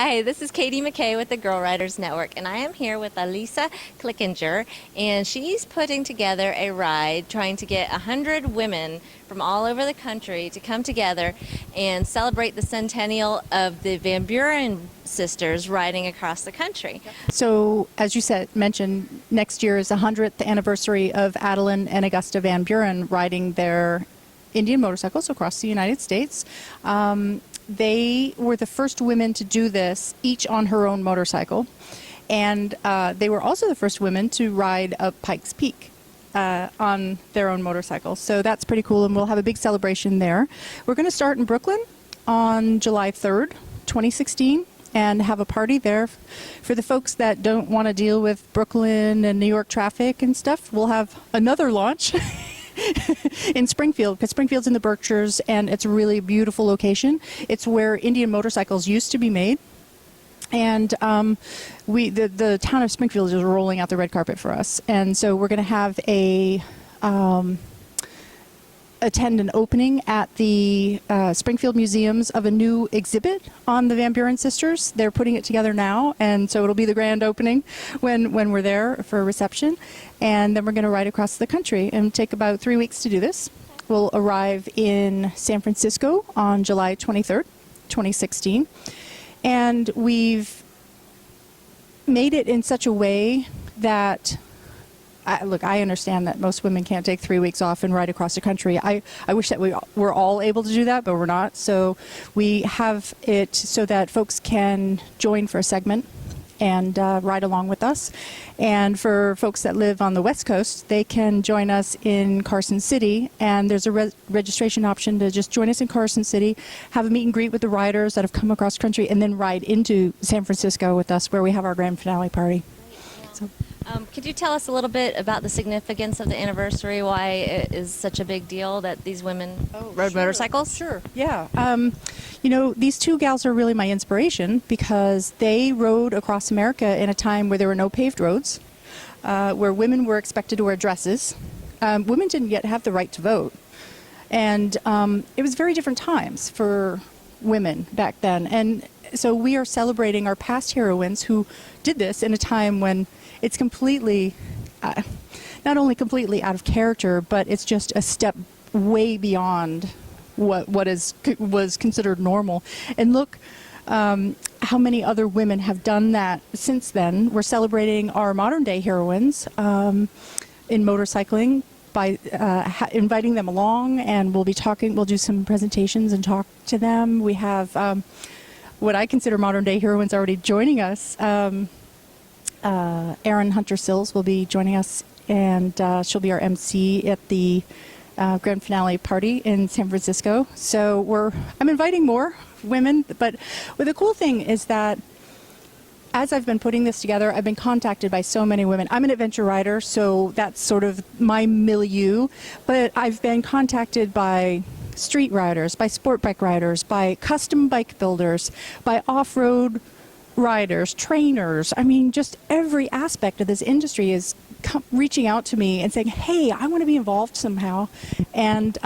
Hi, this is Katie McKay with the GirlRiders Network, and I am here with Alisa Clickenger, and she's putting together a ride trying to get 100 women from all over the country to come together and celebrate the centennial of the Van Buren sisters riding across the country. So, as you mentioned, next year is the 100th anniversary of Adeline and Augusta Van Buren riding their Indian motorcycles across the United States. They were the first women to do this, each on her own motorcycle. And they were also the first women to ride up Pikes Peak on their own motorcycles. So that's pretty cool, and we'll have a big celebration there. We're going to start in Brooklyn on July 3rd, 2016, and have a party there. For the folks that don't want to deal with Brooklyn and New York traffic and stuff, we'll have another launch in Springfield, because Springfield's in the Berkshires, and it's a really beautiful location. It's where Indian motorcycles used to be made. And the town of Springfield is rolling out the red carpet for us. And so we're going to have attend an opening at the Springfield Museums of a new exhibit on the Van Buren sisters. They're putting it together now, and so it'll be the grand opening when we're there for a reception. And then we're going to ride across the country and take about 3 weeks to do this. We'll arrive in San Francisco on July 23rd, 2016. And we've made it in such a way that look, I understand that most women can't take 3 weeks off and ride across the country. I wish that we were all able to do that, but we're not. So we have it so that folks can join for a segment and ride along with us. And for folks that live on the West Coast, they can join us in Carson City. And there's a registration option to just join us in Carson City, have a meet and greet with the riders that have come across country, and then ride into San Francisco with us, where we have our grand finale party. So. Could you tell us a little bit about the significance of the anniversary, why it is such a big deal that these women rode motorcycles? Sure, yeah. You know, these two gals are really my inspiration, because they rode across America in a time where there were no paved roads, where women were expected to wear dresses. Women didn't yet have the right to vote. And it was very different times for women back then. And so we are celebrating our past heroines who did this in a time when it's completely, not only completely out of character, but it's just a step way beyond what was considered normal. And look how many other women have done that since then. We're celebrating our modern day heroines in motorcycling by inviting them along, and we'll do some presentations and talk to them. We have what I consider modern day heroines already joining us. Erin Hunter-Sills will be joining us, and she'll be our MC at the grand finale party in San Francisco. So I'm inviting more women, but the cool thing is that as I've been putting this together, I've been contacted by so many women. I'm an adventure rider, so that's sort of my milieu, but I've been contacted by street riders, by sport bike riders, by custom bike builders, by off-road riders, trainers. I mean, just every aspect of this industry is reaching out to me and saying, hey, I want to be involved somehow. And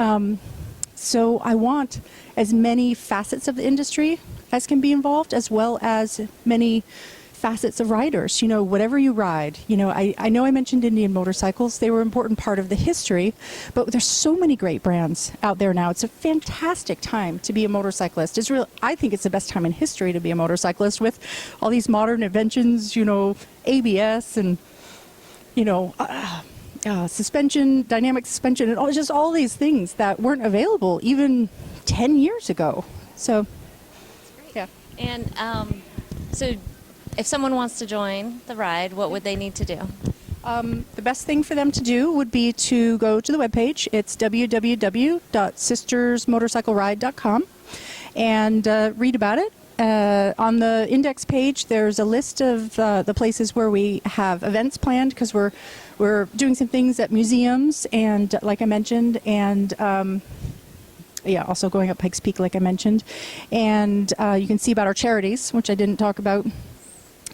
so I want as many facets of the industry as can be involved, as well as many facets of riders. You know, whatever you ride. You know, I know I mentioned Indian motorcycles. They were an important part of the history, but there's so many great brands out there now. It's a fantastic time to be a motorcyclist. I think it's the best time in history to be a motorcyclist, with all these modern inventions, you know, ABS and, you know, suspension, dynamic suspension, and all these things that weren't available even 10 years ago. So, yeah. And so if someone wants to join the ride, what would they need to do? The best thing for them to do would be to go to the webpage. It's www.sistersmotorcycleride.com and read about it. On the index page, there's a list of the places where we have events planned, because we're doing some things at museums, and like I mentioned, and also going up Pikes Peak, like I mentioned. And you can see about our charities, which I didn't talk about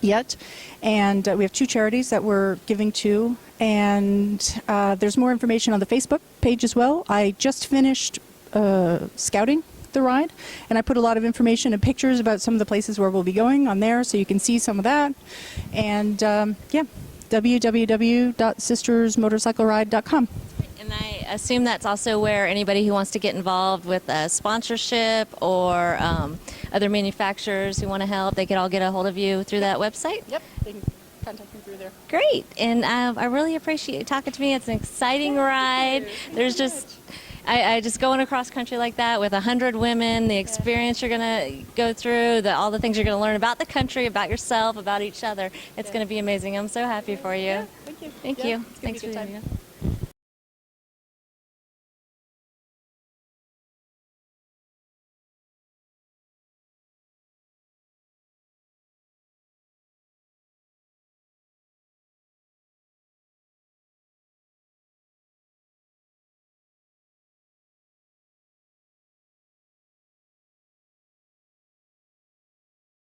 yet. And we have 2 charities that we're giving to. And there's more information on the Facebook page as well. I just finished scouting the ride. And I put a lot of information and pictures about some of the places where we'll be going on there, so you can see some of that. And yeah, www.sistersmotorcycleride.com. And I assume that's also where anybody who wants to get involved with sponsorship or other manufacturers who want to help, they can all get a hold of you through that website? Yep, they can contact me through there. Great. And I really appreciate you talking to me. It's an exciting ride. There's just, I just going across country like that with 100 women, the experience you're going to go through, all the things you're going to learn about the country, about yourself, about each other. It's going to be amazing. I'm so happy for you. Thank you. Thank Yeah, you. it's gonna be Thanks a good for time. being here.